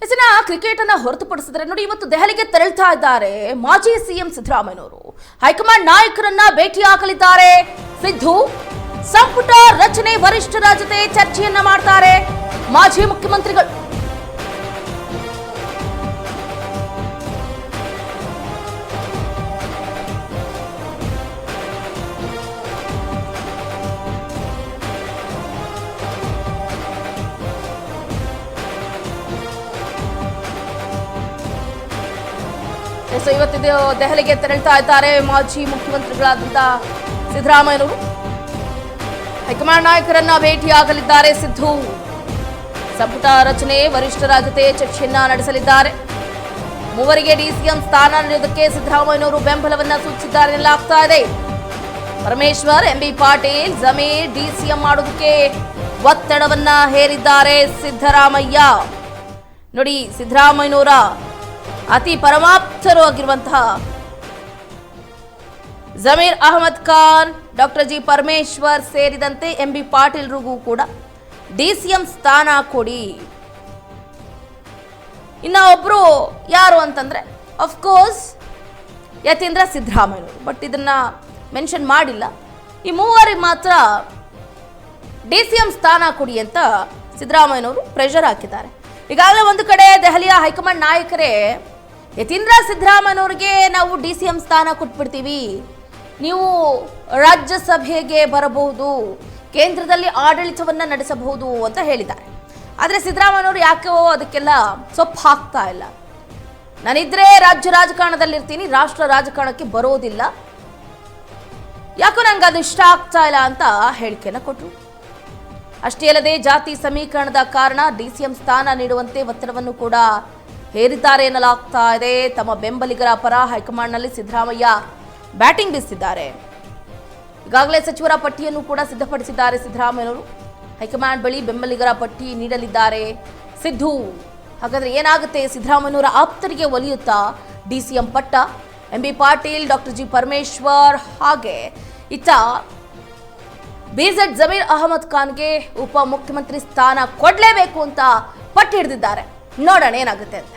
ಇಸಿನ cricket ಅನ್ನ ಹೊರತುಪಡಿಸಿದ್ರೆ ನೋಡಿ, ಇವತ್ತು ದೆಹಲಿಗೆ ತೆರಳುತ್ತಾ ಇದ್ದಾರೆ ಮಾಜಿ ಸಿಎಂ ಸಿದ್ದರಾಮಯ್ಯನವರು. ಹೈಕಮಾಂಡ್ ನಾಯಕರನ್ನ ಭೇಟಿಯಾಗಲಿದ್ದಾರೆ ಸಿದ್ದು. ಸಂಪುಟ ರಚನೆ ವರಿಷ್ಠರ ಜೊತೆ ಚರ್ಚೆಯನ್ನ ಮಾಡ್ತಾರೆ ಮಾಜಿ ಮುಖ್ಯಮಂತ್ರಿಗಳು. ಇವತ್ತಿದು ದೆಹಲಿಗೆ ತೆರಳುತ್ತಾ ಇದ್ದಾರೆ ಮಾಜಿ ಮುಖ್ಯಮಂತ್ರಿಗಳಾದಂತ ಸಿದ್ದರಾಮಯ್ಯನವರು. ಹೈಕಮಾಂಡ್ ನಾಯಕರನ್ನ ಭೇಟಿಯಾಗಲಿದ್ದಾರೆ ಸಿದ್ದು. ಸಂಪುಟ ರಚನೆ ವರಿಷ್ಠರ ಜೊತೆ ಚರ್ಚೆಯನ್ನ ನಡೆಸಲಿದ್ದಾರೆ. ಮೂವರಿಗೆ ಡಿಸಿಎಂ ಸ್ಥಾನ ನೀಡುವುದಕ್ಕೆ ಸಿದ್ದರಾಮಯ್ಯನವರು ಬೆಂಬಲವನ್ನ ಸೂಚಿಸಿದ್ದಾರೆ ಎನ್ನಲಾಗ್ತಾ ಇದೆ. ಪರಮೇಶ್ವರ್, ಎಂಬಿ ಪಾಟೀಲ್, ಜಮೀರ್ ಡಿಸಿಎಂ ಮಾಡೋದಕ್ಕೆ ಒತ್ತಡವನ್ನ ಹೇರಿದ್ದಾರೆ ಸಿದ್ದರಾಮಯ್ಯ. ನೋಡಿ, ಸಿದ್ದರಾಮಯ್ಯನವರ ಅತಿ ಪರಮಾಪ್ತರು ಆಗಿರುವಂತಹ ಜಮೀರ್ ಅಹಮದ್ ಖಾನ್, ಡಾಕ್ಟರ್ ಜಿ ಪರಮೇಶ್ವರ್ ಸೇರಿದಂತೆ ಎಂಬಿ ಪಾಟೀಲ್ರಿಗೂ ಕೂಡ ಡಿಸಿಎಂ ಸ್ಥಾನ ಕೊಡಿ. ಇನ್ನ ಒಬ್ರು ಯಾರು ಅಂತಂದ್ರೆ ಅಫ್ಕೋರ್ಸ್ ಯತೀಂದ್ರ ಸಿದ್ದರಾಮಯ್ಯನವರು. ಬಟ್ ಇದನ್ನ ಮೆನ್ಷನ್ ಮಾಡಿಲ್ಲ. ಈ ಮೂವರಿಗೆ ಮಾತ್ರ ಡಿಸಿಎಂ ಸ್ಥಾನ ಕೊಡಿ ಅಂತ ಸಿದ್ದರಾಮಯ್ಯನವರು ಪ್ರೆಷರ್ ಹಾಕಿದ್ದಾರೆ. ಈಗಾಗಲೇ ಒಂದು ಕಡೆ ದೆಹಲಿಯ ಹೈಕಮಾಂಡ್ ನಾಯಕರೇ ಯತೀಂದ್ರ ಸಿದ್ದರಾಮಯ್ಯನವರಿಗೆ ನಾವು ಡಿಸಿಎಂ ಸ್ಥಾನ ಕೊಟ್ಬಿಡ್ತೀವಿ, ನೀವು ರಾಜ್ಯಸಭೆಗೆ ಬರಬಹುದು, ಕೇಂದ್ರದಲ್ಲಿ ಆಡಳಿತವನ್ನ ನಡೆಸಬಹುದು ಅಂತ ಹೇಳಿದ್ದಾರೆ. ಆದರೆ ಸಿದ್ದರಾಮಯ್ಯನವರು ಯಾಕೋ ಅದಕ್ಕೆಲ್ಲ ಸೊಪ್ಪು ಹಾಕ್ತಾ ಇಲ್ಲ. ನಾನಿದ್ರೆ ರಾಜ್ಯ ರಾಜಕಾರಣದಲ್ಲಿರ್ತೀನಿ, ರಾಷ್ಟ್ರ ರಾಜಕಾರಣಕ್ಕೆ ಬರೋದಿಲ್ಲ, ಯಾಕೋ ನಂಗೆ ಅದು ಇಷ್ಟ ಆಗ್ತಾ ಇಲ್ಲ ಅಂತ ಹೇಳಿಕೆಯನ್ನು ಕೊಟ್ಟರು. ಅಷ್ಟೇ ಅಲ್ಲದೆ ಜಾತಿ ಸಮೀಕರಣದ ಕಾರಣ ಡಿಸಿಎಂ ಸ್ಥಾನ ನೀಡುವಂತೆ ಒತ್ತಡವನ್ನು ಕೂಡ ಹೇರಿದ್ದಾರೆ ಎನ್ನಲಾಗ್ತಾ ಇದೆ. ತಮ್ಮ ಬೆಂಬಲಿಗರ ಪರ ಹೈಕಮಾಂಡ್ನಲ್ಲಿ ಸಿದ್ದರಾಮಯ್ಯ ಬ್ಯಾಟಿಂಗ್ ಬೀಸಿದ್ದಾರೆ. ಈಗಾಗಲೇ ಸಚಿವರ ಪಟ್ಟಿಯನ್ನು ಕೂಡ ಸಿದ್ಧಪಡಿಸಿದ್ದಾರೆ ಸಿದ್ದರಾಮಯ್ಯನವರು. ಹೈಕಮಾಂಡ್ ಬಳಿ ಬೆಂಬಲಿಗರ ಪಟ್ಟಿ ನೀಡಲಿದ್ದಾರೆ ಸಿದ್ದು. ಹಾಗಾದ್ರೆ ಏನಾಗುತ್ತೆ? ಸಿದ್ದರಾಮಯ್ಯನವರ ಆಪ್ತರಿಗೆ ಒಲಿಯುತ್ತಾ ಡಿಸಿಎಂ ಪಟ್ಟ? MB Patil, doctor G Parameshwar ಹಾಗೆ ಇತ್ತ ಬಿಜೆಡ್ ಜಮೀರ್ ಅಹಮದ್ ಖಾನ್ಗೆ ಉಪ ಮುಖ್ಯಮಂತ್ರಿ ಸ್ಥಾನ ಕೊಡಲೇಬೇಕು ಅಂತ ಪಟ್ಟು ಹಿಡಿದಿದ್ದಾರೆ. ನೋಡೋಣ ಏನಾಗುತ್ತೆ ಅಂತ.